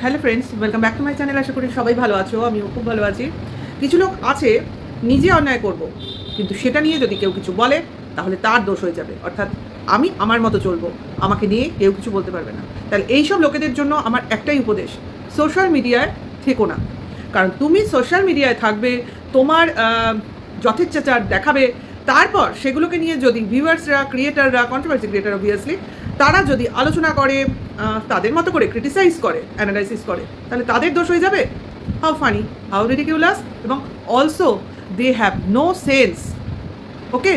Hello friends, welcome back to my channel. আশা করি সবাই ভালো আছো, আমিও খুব ভালো আছি। কিছু লোক আছে নিজে অন্যায় করব, কিন্তু সেটা নিয়ে যদি কেউ কিছু বলে তাহলে তার দোষ হয়ে যাবে, অর্থাৎ আমি আমার মতো চলবো, আমাকে নিয়ে কেউ কিছু বলতে পারবে না। তাহলে এইসব লোকেদের জন্য আমার একটাই উপদেশ, সোশ্যাল মিডিয়ায় থেকো না। কারণ তুমি সোশ্যাল মিডিয়ায় থাকবে, তোমার যথেচ্ছাচার দেখাবে, তারপর সেগুলোকে নিয়ে যদি ভিউয়ার্সরা, ক্রিয়েটাররা, কন্ট্রোভার্সি ক্রিয়েটার অবভিয়াসলি, তারা যদি আলোচনা করে, তাদের মতো করে ক্রিটিসাইজ করে, অ্যানালাইসিস করে, তাহলে তাদের দোষ হয়ে যাবে। হাউ ফানি, হাউ রিডিকিউলাস, এবং also they have no sense. Okay,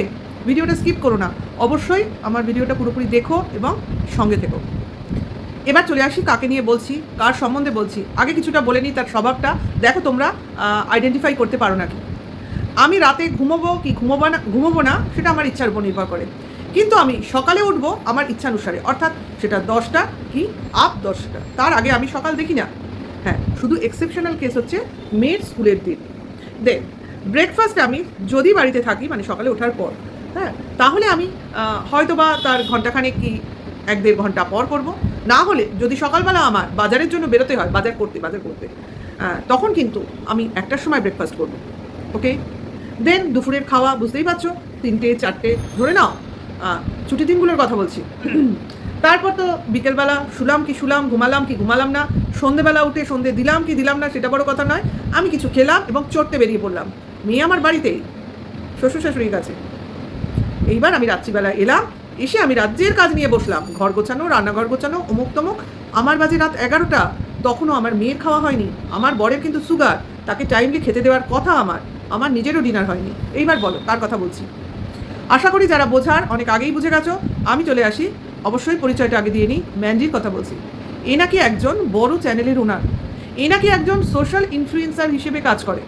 ভিডিওটা স্কিপ করো না, অবশ্যই আমার ভিডিওটা পুরোপুরি দেখো এবং সঙ্গে থেকো। এবার চলে আসি কাকে নিয়ে বলছি, কার সম্বন্ধে বলছি। আগে কিছুটা বলে নিই তার স্বভাবটা, দেখো তোমরা আইডেন্টিফাই করতে পারো নাকি। আমি রাতে ঘুমোবো কি ঘুমোবো না সেটা আমার ইচ্ছার উপর নির্ভর করে, কিন্তু আমি সকালে উঠবো আমার ইচ্ছানুসারে, অর্থাৎ সেটা 10টা কি 10টা, তার আগে আমি সকাল দেখি না। হ্যাঁ, শুধু এক্সেপশনাল কেস হচ্ছে মেয়ের স্কুলের দিন। দেন ব্রেকফাস্ট আমি যদি বাড়িতে থাকি, মানে সকালে ওঠার পর, হ্যাঁ, তাহলে আমি হয়তো বা তার ঘন্টাখানেক কি 1-1.5 ঘন্টা পর করব। না হলে যদি সকালবেলা আমার বাজারের জন্য বেরোতে হয়, বাজার করতে তখন কিন্তু আমি 1টার সময় ব্রেকফাস্ট করব। ওকে, দেন দুপুরের খাওয়া বুঝতেই পারছো, 3টে 4টে ধরে নাও, ছুটি দিনগুলোর কথা বলছি। তারপর তো বিকেলবেলা শুলাম, ঘুমালাম কি ঘুমালাম না, সন্ধেবেলা উঠে সন্ধে দিলাম কি দিলাম না সেটা বড় কথা নয়, আমি কিছু খেলাম এবং চড়তে বেরিয়ে পড়লাম। মেয়ে আমার বাড়িতেই, শ্বশুর শাশুড়ির কাছে। এইবার আমি রাত্রিবেলা এলাম, এসে আমি রাজ্যের কাজ নিয়ে বসলাম, ঘর গোছানো, রান্নাঘর গোছানো, অমুক তমুক। আমার বাজে রাত 11টা, তখনও আমার মেয়ের খাওয়া হয়নি। আমার বরের কিন্তু সুগার, তাকে টাইমলি খেতে দেওয়ার কথা, আমার নিজেরও ডিনার হয়নি। এইবার বলো কার কথা বলছি। আশা করি যারা বোঝার অনেক আগেই বুঝে গেছো। আমি চলে আসি, অবশ্যই পরিচয়টা আগে দিয়ে নিই। ম্যান্ডির কথা বলছি। এ নাকি একজন বড় চ্যানেলের ওনার, এ নাকি একজন সোশ্যাল ইনফ্লুয়েন্সার হিসেবে কাজ করে।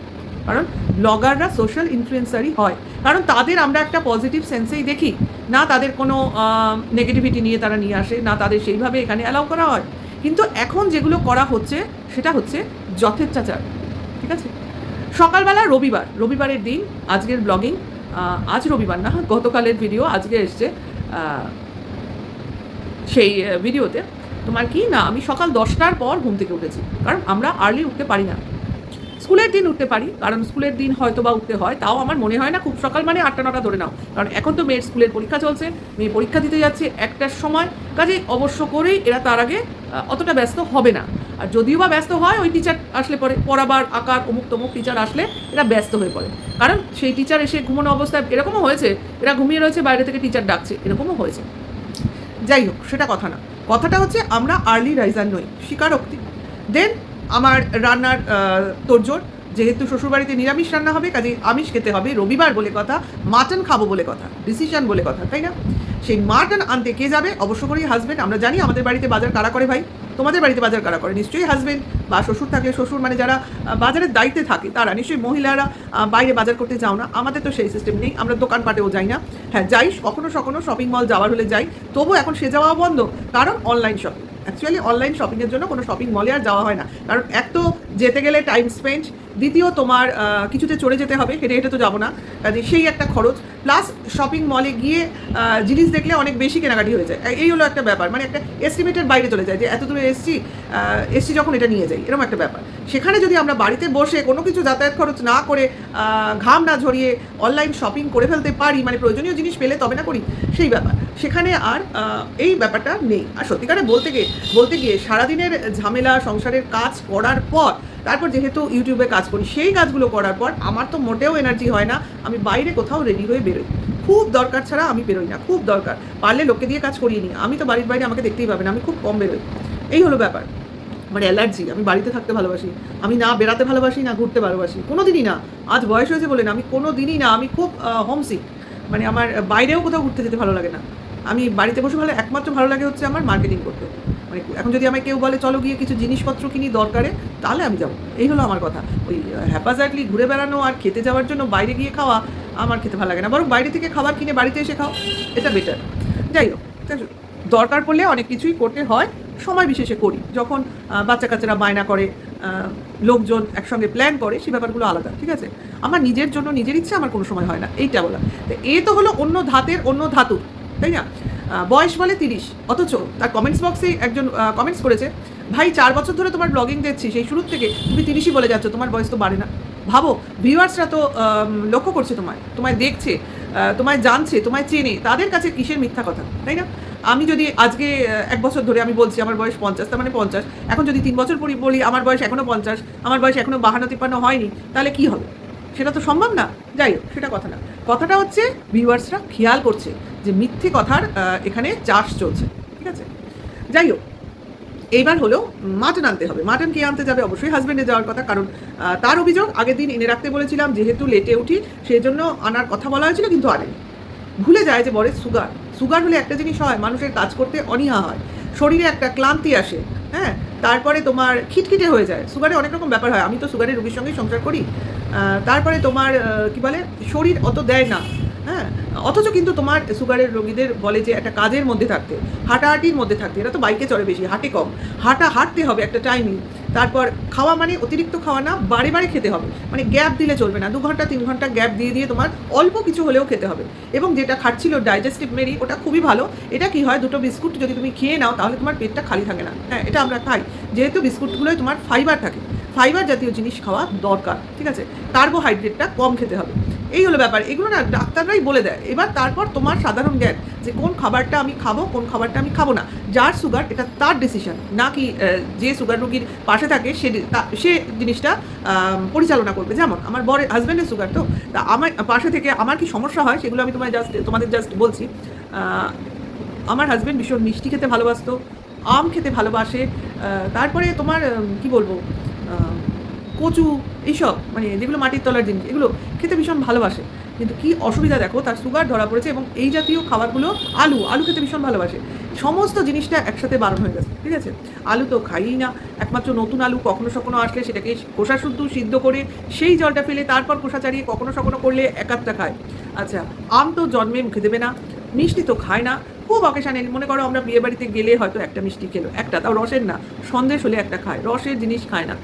কারণ ব্লগাররা সোশ্যাল ইনফ্লুয়েন্সারই হয়, কারণ তাদের আমরা একটা পজিটিভ সেন্সেই দেখি না, তাদের কোনো নেগেটিভিটি নিয়ে তারা নিয়ে আসে না, তাদের সেইভাবে এখানে অ্যালাউ করা হয়। কিন্তু এখন যেগুলো করা হচ্ছে সেটা হচ্ছে যথেচ্ছাচার। ঠিক আছে, সকালবেলা রবিবারের দিন, আজকের ব্লগিং, আজ রবিবার না, গতকালের ভিডিও আজকে এসছে। সেই ভিডিওতে তোমার কি না, আমি সকাল 10টার পর ঘুম থেকে উঠেছি, কারণ আমরা আর্লি উঠতে পারি না। স্কুলের দিন উঠতে পারি, কারণ স্কুলের দিন হয়তো বা উঠতে হয়, তাও আমার মনে হয় না খুব সকাল, মানে 8টা-9টা ধরে নাও, কারণ এখন তো মেয়ের স্কুলের পরীক্ষা চলছে, মেয়ে পরীক্ষা দিতে যাচ্ছে 1টার সময়, কাজে অবশ্য করেই এরা তার আগে অতটা ব্যস্ত হবে না। আর যদিও বা ব্যস্ত হয়, ওই টিচার আসলে পরে পড়াবার আকার অমুক তমুক টিচার আসলে এরা ব্যস্ত হয়ে পড়ে, কারণ সেই টিচার এসে ঘুমানো অবস্থায়, এরকমও হয়েছে এরা ঘুমিয়ে রয়েছে, বাইরে থেকে টিচার ডাকছে, এরকমও হয়েছে। যাই হোক, সেটা কথা না, কথাটা হচ্ছে আমরা আর্লি রাইজার নই, স্বীকারোক্তি। দেন আমার রান্নার তোড়জোড়, যেহেতু শ্বশুরবাড়িতে নিরামিষ রান্না হবে, কাজে আমিষ খেতে হবে, রবিবার বলে কথা, মাটন খাবো বলে কথা, ডিসিশন বলে কথা, তাই না? সেই মাটন আনতে কে যাবে? অবশ্য করেই হাজব্যান্ড। আমরা জানি আমাদের বাড়িতে বাজার কারা করে ভাই, তোমাদের বাড়িতে বাজার কারা করে? নিশ্চয়ই হাজব্যান্ড, বা শ্বশুর থাকলে শ্বশুর, মানে যারা বাজারের দায়িত্বে থাকে তারা। নিশ্চয়ই মহিলারা বাইরে বাজার করতে যাও না, আমাদের তো সেই সিস্টেম নেই, আমরা দোকানপাটেও যাই না। হ্যাঁ যাই, কখনো শপিং মল যাওয়ার হলে যাই, তবু এখন সে যাওয়া বন্ধ, কারণ অনলাইন শপিং। অ্যাকচুয়ালি অনলাইন শপিংয়ের জন্য কোনো শপিং মলে আর যাওয়া হয় না, কারণ এক তো যেতে গেলে টাইম স্পেন্ড, দ্বিতীয় তোমার কিছুতে চড়ে যেতে হবে, হেঁটে হেঁটে তো যাবো না, কাজে সেই একটা খরচ, প্লাস শপিং মলে গিয়ে জিনিস দেখলে অনেক বেশি কেনাকাটি হয়ে যায়। এই হলো একটা ব্যাপার, মানে একটা এস্টিমেটের বাইরে চলে যায় যে এত দূরে এসছি যখন এটা নিয়ে যাই, এরকম একটা ব্যাপার। সেখানে যদি আমরা বাড়িতে বসে কোনো কিছু যাতায়াত খরচ না করে, ঘাম না ঝরিয়ে অনলাইন শপিং করে ফেলতে পারি, মানে প্রয়োজনীয় জিনিস পেলে তবে না করি, সেই ব্যাপার সেখানে আর এই ব্যাপারটা নেই। আর সত্যিকারে বলতে গিয়ে সারাদিনের ঝামেলা, সংসারের কাজ করার পর, তারপর যেহেতু ইউটিউবে কাজ করি, সেই কাজগুলো করার পর আমার তো মোটেও এনার্জি হয় না আমি বাইরে কোথাও রেডি হয়ে বেরোই। খুব দরকার ছাড়া আমি বেরোই না, খুব দরকার পারলে লোককে দিয়ে কাজ করিয়ে নিই, আমি তো বাড়ির বাইরে আমাকে দেখতেই পাবেন, আমি খুব কম বেরোই। এই হলো ব্যাপার, মানে অ্যালার্জি। আমি বাড়িতে থাকতে ভালোবাসি, আমি না বেড়াতে ভালোবাসি, না ঘুরতে ভালোবাসি, কোনো দিনই না। আজ বয়স হয়েছে বলে না, আমি কোনো দিনই না, আমি খুব হোমসিক, মানে আমার বাইরেও কোথাও ঘুরতে যেতে ভালো লাগে না। আমি বাড়িতে বসে একমাত্র ভালো লাগে হচ্ছে আমার মার্কেটিং করতে। মানে এখন যদি আমায় কেউ বলে চলো গিয়ে কিছু জিনিসপত্র কিনি দরকারে, তাহলে আমি যাবো। এই হলো আমার কথা। ওই হ্যাপাজার্টলি ঘুরে বেড়ানো আর খেতে যাওয়ার জন্য বাইরে গিয়ে খাওয়া আমার খেতে ভালো লাগে না, বরং বাইরে থেকে খাবার কিনে বাড়িতে এসে খাও, এটা বেটার। যাই হোক, দরকার পড়লে অনেক কিছুই করতে হয়, সময় বিশেষে করি, যখন বাচ্চা কাচ্চারা বায়না করে, লোকজন একসঙ্গে প্ল্যান করে, সেই ব্যাপারগুলো আলাদা। ঠিক আছে, আমার নিজের জন্য নিজের ইচ্ছা আমার কোনো সময় হয় না, এইটা বলা। তো এ তো হলো অন্য ধাতুর, তাই না? বয়স বলে 30, অথচ তার কমেন্টস বক্সে একজন কমেন্টস করেছে ভাই 4 বছর ধরে তোমার ব্লগিং দেখছি, সেই শুরুর থেকে তুমি 30ই বলে যাচ্ছ, তোমার বয়স তো বাড়ে না। ভাবো, ভিউয়ার্সরা তো লক্ষ্য করছে তোমায় দেখছে, তোমায় জানছে, তোমায় চেনে, তাদের কাছে কিসের মিথ্যা কথা, তাই না? আমি যদি আজকে 1 বছর ধরে আমি বলছি আমার বয়স 50, তার মানে 50, এখন যদি 3 বছর পরে বলি আমার বয়স এখনও 50, আমার বয়স এখনও 52-53 হয়নি, তাহলে কি হবে? সেটা তো সম্ভব না। যাই হোক, সেটা কথা না। কথাটা হচ্ছে ভিউয়ার্সরা খেয়াল করছে যে মিথ্যে কথার এখানে চাষ চলছে, ঠিক আছে? যাই হোক, এইবার হলো মাটন আনতে হবে। মাটন কে আনতে যাবে? অবশ্যই হাজব্যান্ডে যাওয়ার কথা, কারণ তার অভিযোগ আগের দিন এনে রাখতে বলেছিলাম, যেহেতু লেটে উঠি সেই জন্য আনার কথা বলা হয়েছিল, কিন্তু আনেনি। ভুলে যায় যে বরের সুগার হলে একটা জিনিস হয়, মানুষের কাজ করতে অনীহা হয়, শরীরে একটা ক্লান্তি আসে, হ্যাঁ, তারপরে তোমার খিটখিটে হয়ে যায়। সুগারে অনেক রকম ব্যাপার হয়, আমি তো সুগারের রোগীর সঙ্গেই সংসার করি। তারপরে তোমার কি বলে, শরীর অত দেয় না, হ্যাঁ, অথচ কিন্তু তোমার সুগারের রোগীদের বলে যে একটা কাজের মধ্যে থাকতে, হাঁটাহাঁটির মধ্যে থাকতে। এরা তো বাইকে চড়ে বেশি, হাঁটে কম, হাঁটতে হবে একটা টাইমিং। তারপর খাওয়া মানে অতিরিক্ত খাওয়া না, বারে বারে খেতে হবে, মানে গ্যাপ দিলে চলবে না, 2 ঘন্টা 3 ঘন্টা গ্যাপ দিয়ে তোমার অল্প কিছু হলেও খেতে হবে। এবং যেটা খাচ্ছিল ডাইজেস্টিভ মেরি, ওটা খুবই ভালো। এটা কি হয়, 2টো বিস্কুট যদি তুমি খেয়ে নাও তাহলে তোমার পেটটা খালি থাকে না। হ্যাঁ, এটা আমরা খাই, যেহেতু বিস্কুটগুলোয় তোমার ফাইবার থাকে, ফাইবার জাতীয় জিনিস খাওয়া দরকার, ঠিক আছে? কার্বোহাইড্রেটটা কম খেতে হবে। এই হলো ব্যাপার। এগুলো না ডাক্তাররাই বলে দেয়। এবার তারপর তোমার সাধারণ জ্ঞান যে কোন খাবারটা আমি খাবো, কোন খাবারটা আমি খাবো না। যার সুগার, এটা তার ডিসিশন, না কি যে সুগার রোগীর পাশে থাকে সে জিনিসটা পরিচালনা করবে। যেমন আমার বরের হাজব্যান্ডের সুগার, তো তা আমার পাশে থেকে আমার কি সমস্যা হয় সেগুলো আমি তোমাদের জাস্ট বলছি। আমার হাজব্যান্ড ভীষণ মিষ্টি খেতে ভালোবাসতো, আম খেতে ভালোবাসে, তারপরে তোমার কি বলবো, কচু, এইসব মানে যেগুলো মাটির তলার জিনিস, এগুলো খেতে ভীষণ ভালোবাসে। কিন্তু কি অসুবিধা দেখো, তার সুগার ধরা পড়েছে, এবং এই জাতীয় খাবারগুলো, আলু খেতে ভীষণ ভালোবাসে। সমস্ত জিনিসটা একসাথে বারণ হয়ে গেছে, ঠিক আছে? আলু তো খাইই না, একমাত্র নতুন আলু কখনো সখনো আসলে সেটাকে খোসা শুদ্ধ সিদ্ধ করে সেই জলটা ফেলে তারপর খোসা ছাড়িয়ে কখনো সখনো করলে একাধটা খায়। আচ্ছা, আম তো জন্মে মুখে দেবে না, মিষ্টি তো খায় না, খুব অকেশানে, মনে করো আমরা বিয়ে বাড়িতে গেলে হয়তো একটা মিষ্টি খেলো, একটা, তাও রসের না, সন্দেশ হলে একটা খায়, রসের জিনিস খায় না,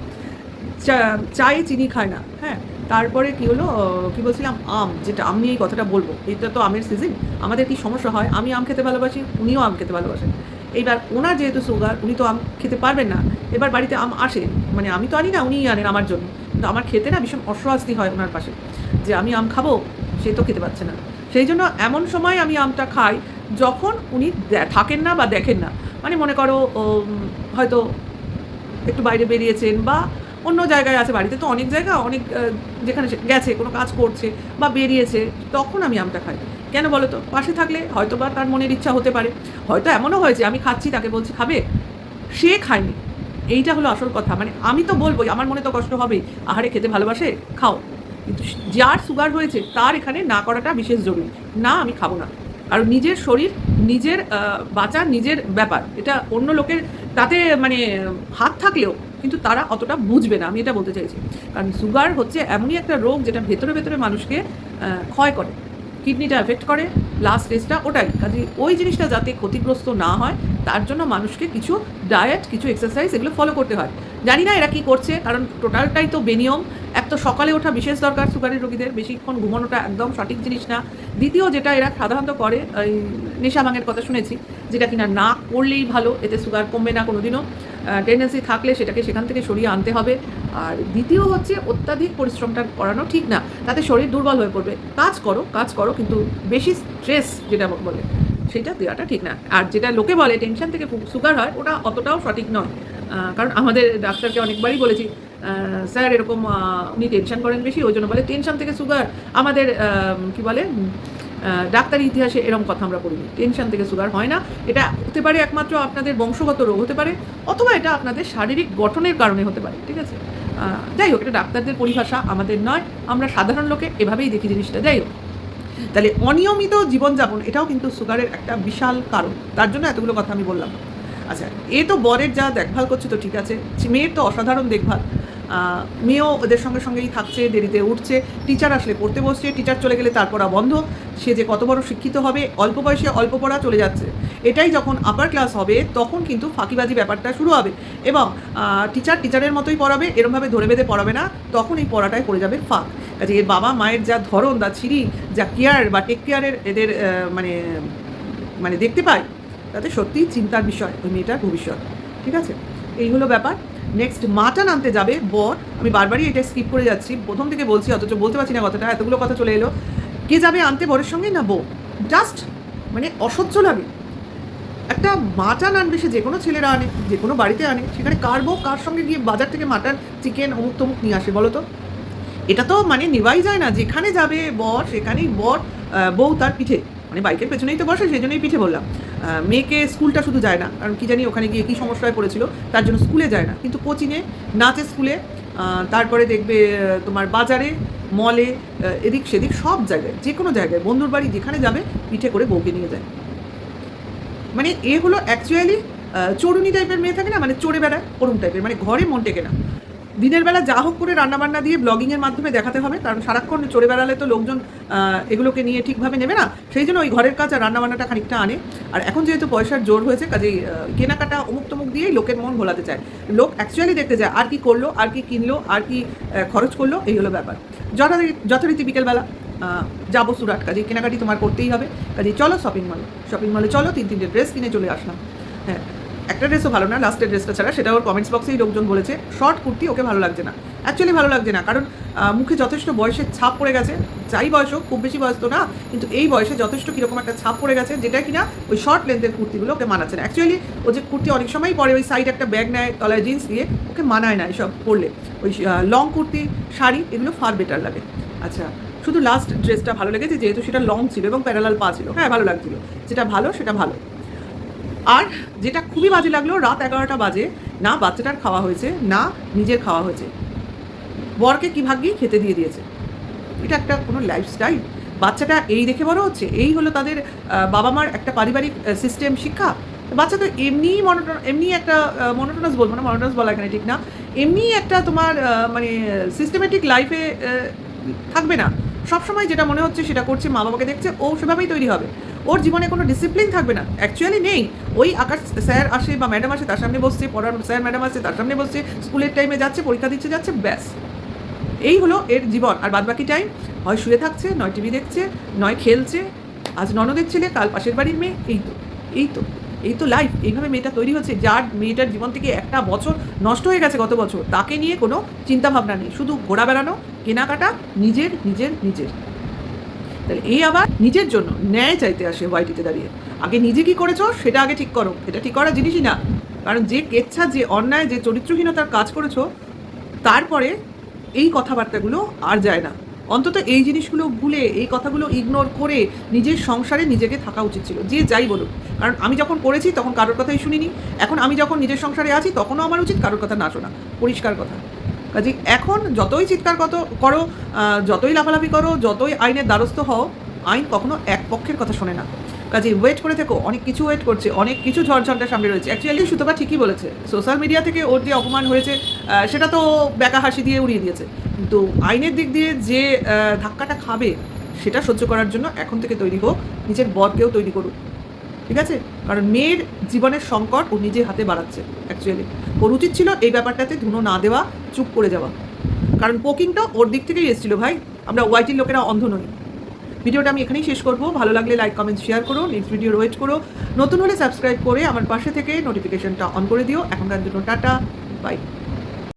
চায়ে চিনি খায় না, হ্যাঁ। তারপরে কি হলো, কি বলছিলাম, আম, যেটা আমি এই কথাটা বলবো, এটা তো আমের সিজন। আমাদের কি সমস্যা হয়, আমি আম খেতে ভালোবাসি, উনিও আম খেতে ভালোবাসেন। এইবার ওনার যেহেতু সুগার, উনি তো আম খেতে পারবেন না। এবার বাড়িতে আম আসে, মানে আমি তো আনি না, উনিই আনেন আমার জন্য, কিন্তু আমার খেতে না ভীষণ অস্বস্তি হয় ওনার পাশে, যে আমি আম খাবো, সে তো খেতে পাচ্ছে না। সেই জন্য এমন সময় আমি আমটা খাই যখন উনি থাকেন না বা দেখেন না, মানে মনে করো হয়তো একটু বাইরে বেরিয়েছেন বা অন্য জায়গায় আছে, বাড়িতে তো অনেক জায়গা, অনেক যেখানে গেছে, কোনো কাজ করছে বা বেরিয়েছে, তখন আমি আমটা খাই। কেন বলো তো, পাশে থাকলে হয়তো বা তার মনের ইচ্ছা হতে পারে, হয়তো এমনও হয়েছে আমি খাচ্ছি, তাকে বলছি খাবে, সে খায়নি। এইটা হলো আসল কথা। মানে আমি তো বলবোই, আমার মনে তো কষ্ট হবেই, আহারে খেতে ভালোবাসে, খাও, কিন্তু যার সুগার হয়েছে তার এখানে না করাটা বিশেষ জরুরি। না, আমি খাবো না, কারণ নিজের শরীর, নিজের বাঁচা, নিজের ব্যাপার, এটা অন্য লোকের তাতে মানে হাত থাকলেও কিন্তু তারা অতটা বুঝবে না, আমি এটা বলতে চাইছি। কারণ সুগার হচ্ছে এমনই একটা রোগ যেটা ভেতরে ভেতরে মানুষকে ক্ষয় করে, কিডনিটা এফেক্ট করে, লাস্ট স্টেজটা ওটাই। কাজে ওই জিনিসটা যাতে ক্ষতিগ্রস্ত না হয় তার জন্য মানুষকে কিছু ডায়েট, কিছু এক্সারসাইজ এগুলো ফলো করতে হয়। জানি না এরা কী করছে, কারণ টোটালটাই তো বেনিয়ম। এক তো সকালে ওঠা বিশেষ দরকার সুগারের রোগীদের, বেশিক্ষণ ঘুমানোটা একদম সঠিক জিনিস না। দ্বিতীয় যেটা এরা সাধারণত করে, ওই নেশা ভাঙের কথা শুনেছি, যেটা কিনা না করলেই ভালো, এতে সুগার কমবে না কোনোদিনও, টেন্ডেন্সি থাকলে সেটাকে সেখান থেকে সরিয়ে আনতে হবে। আর দ্বিতীয় হচ্ছে অত্যাধিক পরিশ্রমটা করানো ঠিক না, তাতে শরীর দুর্বল হয়ে পড়বে। কাজ করো কিন্তু বেশি স্ট্রেস যেটা বলে সেটা দেওয়াটা ঠিক না। আর যেটা লোকে বলে টেনশন থেকে সুগার হয়, ওটা অতটাও সঠিক নয়। কারণ আমাদের ডাক্তারকে অনেকবারই বলেছি, স্যার এরকম উনি টেনশন করেন বেশি, ওই জন্য বলে টেনশন থেকে সুগার। আমাদের কি বলে, ডাক্তারি ইতিহাসে এরকম কথা আমরা পড়িনি, টেনশন থেকে সুগার হয় না। এটা হতে পারে একমাত্র আপনাদের বংশগত রোগ হতে পারে, অথবা এটা আপনাদের শারীরিক গঠনের কারণে হতে পারে, ঠিক আছে? যাই হোক, এটা ডাক্তারদের পরিভাষা, আমাদের নয়, আমরা সাধারণ লোকে এভাবেই দেখি জিনিসটা। যাই হোক, তাহলে অনিয়মিত জীবনযাপন এটাও কিন্তু সুগারের একটা বিশাল কারণ, তার জন্য এতগুলো কথা আমি বললাম। আচ্ছা, এ তো বরের যা দেখভাল করছে তো ঠিক আছে, মেয়ের তো অসাধারণ দেখভাল। মেয়েও ওদের সঙ্গে সঙ্গেই থাকছে, দেরিতে উঠছে, টিচার আসলে পড়তে বসছে, টিচার চলে গেলে তার পড়া বন্ধ, সে যে কত বড় শিক্ষিত হবে, অল্প বয়সে অল্প পড়া চলে যাচ্ছে। এটাই যখন আপার ক্লাস হবে তখন কিন্তু ফাঁকিবাজি ব্যাপারটা শুরু হবে, এবং টিচারের মতোই পড়াবে, এরমভাবে ধরে বেঁধে পড়াবে না, তখন এই পড়াটায় পড়ে যাবে ফাঁক। কাজে এর বাবা মায়ের যা ধরন, যা কেয়ার বা টেক কেয়ারের এদের মানে দেখতে পায়, তাতে সত্যিই চিন্তার বিষয় ওই মেয়েটার ভবিষ্যৎ, ঠিক আছে? এই হলো ব্যাপার। নেক্সট মাটন আনতে যাবে বর, আমি বারবারই এটা স্কিপ করে যাচ্ছি, প্রথম থেকে বলছি অথচ বলতে পারছি না কথাটা, এতগুলো কথা চলে এলো। কে যাবে আনতে বরের সঙ্গে না বউ? জাস্ট মানে অসহ্য লাগে। একটা মাটন আনবে, সে যে কোনো ছেলেরা আনে, যে কোনো বাড়িতে আনে, সেখানে কার বউ কার সঙ্গে গিয়ে বাজার থেকে মাটন চিকেন অমুক তমুক নিয়ে আসে বলো তো? এটা তো মানে নেওয়াই যায় না। যেখানে যাবে বর সেখানেই বর বউ তার পিঠে, মানে বাইকের পেছনেই তো বসে, সেই জন্যই পিঠে বললাম। মেয়েকে স্কুলটা শুধু যায় না, কারণ কি জানি ওখানে গিয়ে কী সমস্যায় পড়েছিল, তার জন্য স্কুলে যায় না, কিন্তু কোচিংয়ে, নাচে স্কুলে, তারপরে দেখবে তোমার বাজারে, মলে, এদিক সেদিক সব জায়গায়, যে কোনো জায়গায়, বন্ধুর বাড়ি যেখানে যাবে পিঠে করে বউকে নিয়ে যায়। মানে এ হলো অ্যাকচুয়ালি চড়ুনি টাইপের মেয়ে থাকে না, মানে চড়ে বেড়ায় ওরম টাইপের, মানে ঘরে মন টেকে না। দিনের বেলা যা হোক করে রান্নাবান্না দিয়ে ব্লগিংয়ের মাধ্যমে দেখাতে হবে, কারণ সারাক্ষণ চড়ে বেড়ালে তো লোকজন এগুলোকে নিয়ে ঠিকভাবে নেবে না, সেই জন্য ওই ঘরের কাজ আর রান্নাবান্নাটা খানিকটা আনে। আর এখন যেহেতু পয়সার জোর হয়েছে, কাজেই কেনাকাটা অমুক তমুক দিয়েই লোকের মন ভোলাতে চায়। লোক অ্যাকচুয়ালি দেখতে যায় আর কি করলো, আর কি কিনলো, আর কি খরচ করলো, এই হলো ব্যাপার। যথারীতি বিকেলবেলা যাবো সুরাট, কাজেই কেনাকাটি তোমার করতেই হবে, কাজেই চলো শপিং মলে চলো, 3-3টে ড্রেস কিনে চলে আসলাম। হ্যাঁ, একটা ড্রেসও ভালো না, লাস্টের ড্রেসটা ছাড়া, সেটা ওর কমেন্টস বক্সেই লোকজন বলেছে শর্ট কুর্তি ওকে ভালো লাগছে না। অ্যাকচুয়ালি ভালো লাগছে না, কারণ মুখে যথেষ্ট বয়সের ছাপ পড়ে গেছে। যাই বয়স হোক, খুব বেশি বয়স তো না, কিন্তু এই বয়সে যথেষ্ট কীরকম একটা ছাপ পড়ে গেছে, যেটা কিনা ওই শর্ট লেন্থের কুর্তিগুলো ওকে মানাচ্ছে না। অ্যাকচুয়ালি ও যে কুর্তি অনেক সময় পরে ওই সাইড একটা ব্যাগ নেয়, তলায় জিন্স দিয়ে, ওকে মানায় না এসব পরলে। ওই লং কুর্তি, শাড়ি, এগুলো ফার বেটার লাগে। আচ্ছা, শুধু লাস্ট ড্রেসটা ভালো লেগেছে, যেহেতু সেটা লং ছিল এবং প্যারালাল পা ছিল। হ্যাঁ, ভালো লাগছিল, যেটা ভালো সেটা ভালো। আর যেটা খুবই বাজে লাগলো, রাত 11টা বাজে, না বাচ্চাটার খাওয়া হয়েছে না নিজের খাওয়া হয়েছে, বরকে কি ভাগ্যি খেতে দিয়ে দিয়েছে। এটা একটা কোনো লাইফস্টাইল? বাচ্চাটা এই দেখে বড় হচ্ছে, এই হলো তাদের বাবা মার একটা পারিবারিক সিস্টেম, শিক্ষা। বাচ্চা তো এমনি একটা মনোটোনাস বলবো না, মনোটোনাস বলা এখানে ঠিক না, এমনি একটা তোমার মানে সিস্টেমেটিক লাইফে থাকবে না। সবসময় যেটা মনে হচ্ছে সেটা করছে, মা বাবাকে দেখছে, ও সেভাবেই তৈরি হবে। ওর জীবনে কোনো ডিসিপ্লিন থাকবে না, অ্যাকচুয়ালি নেই। ওই আকাশ স্যার আসে বা ম্যাডাম আসে, তার সামনে বসছে, পড়ার স্যার ম্যাডাম আসে, তার সামনে বসছে, স্কুলের টাইমে যাচ্ছে, পরীক্ষা দিচ্ছে যাচ্ছে, ব্যাস। এই হলো এর জীবন। আর বাদবাকি টাইম হয় শুয়ে থাকছে, নয় টিভি দেখছে, নয় খেলছে, আজ ননদের ছেলে, কাল পাশের বাড়ির মেয়ে, এই তো লাইফ। এইভাবে মেয়েটা তৈরি হচ্ছে, যার মেয়েটার জীবন থেকে একটা বছর নষ্ট হয়ে গেছে গত বছর, তাকে নিয়ে কোনো চিন্তাভাবনা নেই, শুধু ঘোরা বেড়ানো, কেনাকাটা, নিজের। তাহলে এই আবার নিজের জন্য ন্যায় চাইতে আসে ওয়াইটিতে দাঁড়িয়ে। আগে নিজে কি করেছো সেটা আগে ঠিক করো, এটা ঠিক করার জিনিসই না। কারণ যে কেচ্ছা, যে অন্যায়, যে চরিত্রহীনতার কাজ করেছো, তারপরে এই কথাবার্তাগুলো আর যায় না। অন্তত এই জিনিসগুলো ভুলে, এই কথাগুলো ইগনোর করে নিজের সংসারে নিজেকে থাকা উচিত ছিল, যে যাই বলুক। কারণ আমি যখন করেছি তখন কারোর কথাই শুনিনি, এখন আমি যখন নিজের সংসারে আছি তখনও আমার উচিত কারোর কথা না শোনা, পরিষ্কার কথা। কাজে এখন যতই চিৎকার করো, যতই লাফালাফি করো, যতই আইনের দ্বারস্থ হও, আইন কখনো এক পক্ষের কথা শোনে না। কাজে ওয়েট করে থেকো, অনেক কিছু ওয়েট করছে, অনেক কিছু ঝড়ঝড়টা সামনে রয়েছে। অ্যাকচুয়ালি সুতপা ঠিকই বলেছে, সোশ্যাল মিডিয়া থেকে ওর যে অপমান হয়েছে সেটা তো ব্যাকা হাসি দিয়ে উড়িয়ে দিয়েছে, কিন্তু আইনের দিক দিয়ে যে ধাক্কাটা খাবে সেটা সহ্য করার জন্য এখন থেকে তৈরি হোক, নিজের বরকেও তৈরি করুক, ঠিক আছে? কারণ মেয়ের জীবনের সংকট ও নিজের হাতে বাড়াচ্ছে। অ্যাকচুয়ালি ওর উচিত ছিল এই ব্যাপারটাতে ধুনো না দেওয়া, চুপ করে যাওয়া, কারণ পোকিংটা ওর দিক থেকেই এসেছিলো ভাই। আমরা ওয়াইটির লোকেরা অন্ধ নই। ভিডিওটা আমি এখানেই শেষ করবো। ভালো লাগলে লাইক, কমেন্ট, শেয়ার করো, নেক্সট ভিডিও ওয়েট করো। নতুন হলে সাবস্ক্রাইব করে আমার পাশে থেকে নোটিফিকেশনটা অন করে দিও। এখনকার জন্য টাটা, বাই।